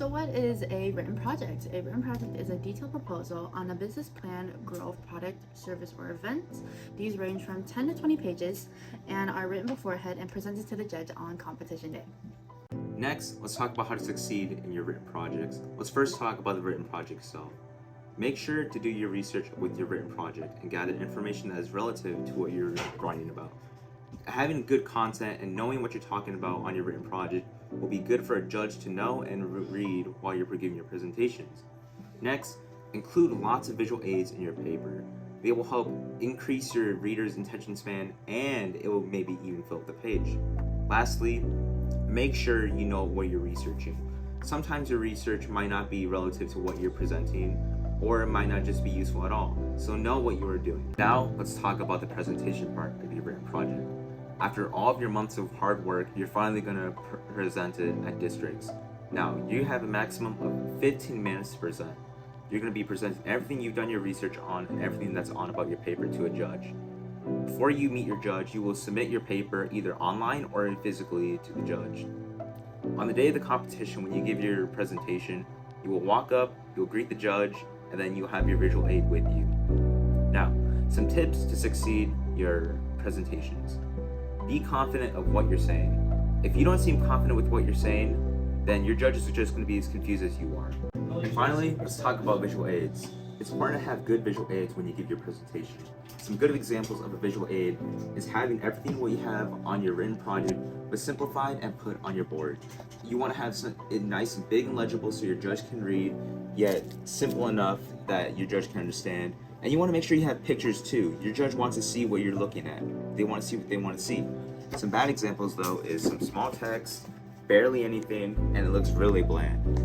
So what is a written project? A written project is a detailed proposal on a business plan, growth, product, service, or event. These range from 10 to 20 pages and are written beforehand and presented to the judge on competition day. Next, let's talk about how to succeed in your written projects. Let's first talk about the written project itself. Make sure to do your research with your written project and gather information that is relative to what you're writing about. Having good content and knowing what you're talking about on your written project will be good for a judge to know and read while you're giving your presentations. Next, include lots of visual aids in your paper. They will help increase your reader's attention span and it will maybe even fill up the page. Lastly, make sure you know what you're researching. Sometimes your research might not be relative to what you're presenting, or it might not just be useful at all. So know what you are doing. Now, let's talk about the presentation part of your written project. After all of your months of hard work, you're finally going to present it at districts. Now, you have a maximum of 15 minutes to present. You're going to be presenting everything you've done your research on and everything that's on about your paper to a judge. Before you meet your judge, you will submit your paper either online or physically to the judge. On the day of the competition, when you give your presentation, you will walk up, you'll greet the judge, and then you'll have your visual aid with you. Now, some tips to succeed your presentations. Be confident of what you're saying. If you don't seem confident with what you're saying, then your judges are just going to be as confused as you are. And finally, let's talk about visual aids. It's important to have good visual aids when you give your presentation. Some good examples of a visual aid is having everything what you have on your written project but simplified and put on your board. You want to have it nice and big and legible so your judge can read, yet simple enough that your judge can understand. And you want to make sure you have pictures too. Your judge wants to see what you're looking at. They want to see what they want to see. Some bad examples though is some small text, barely anything, and it looks really bland.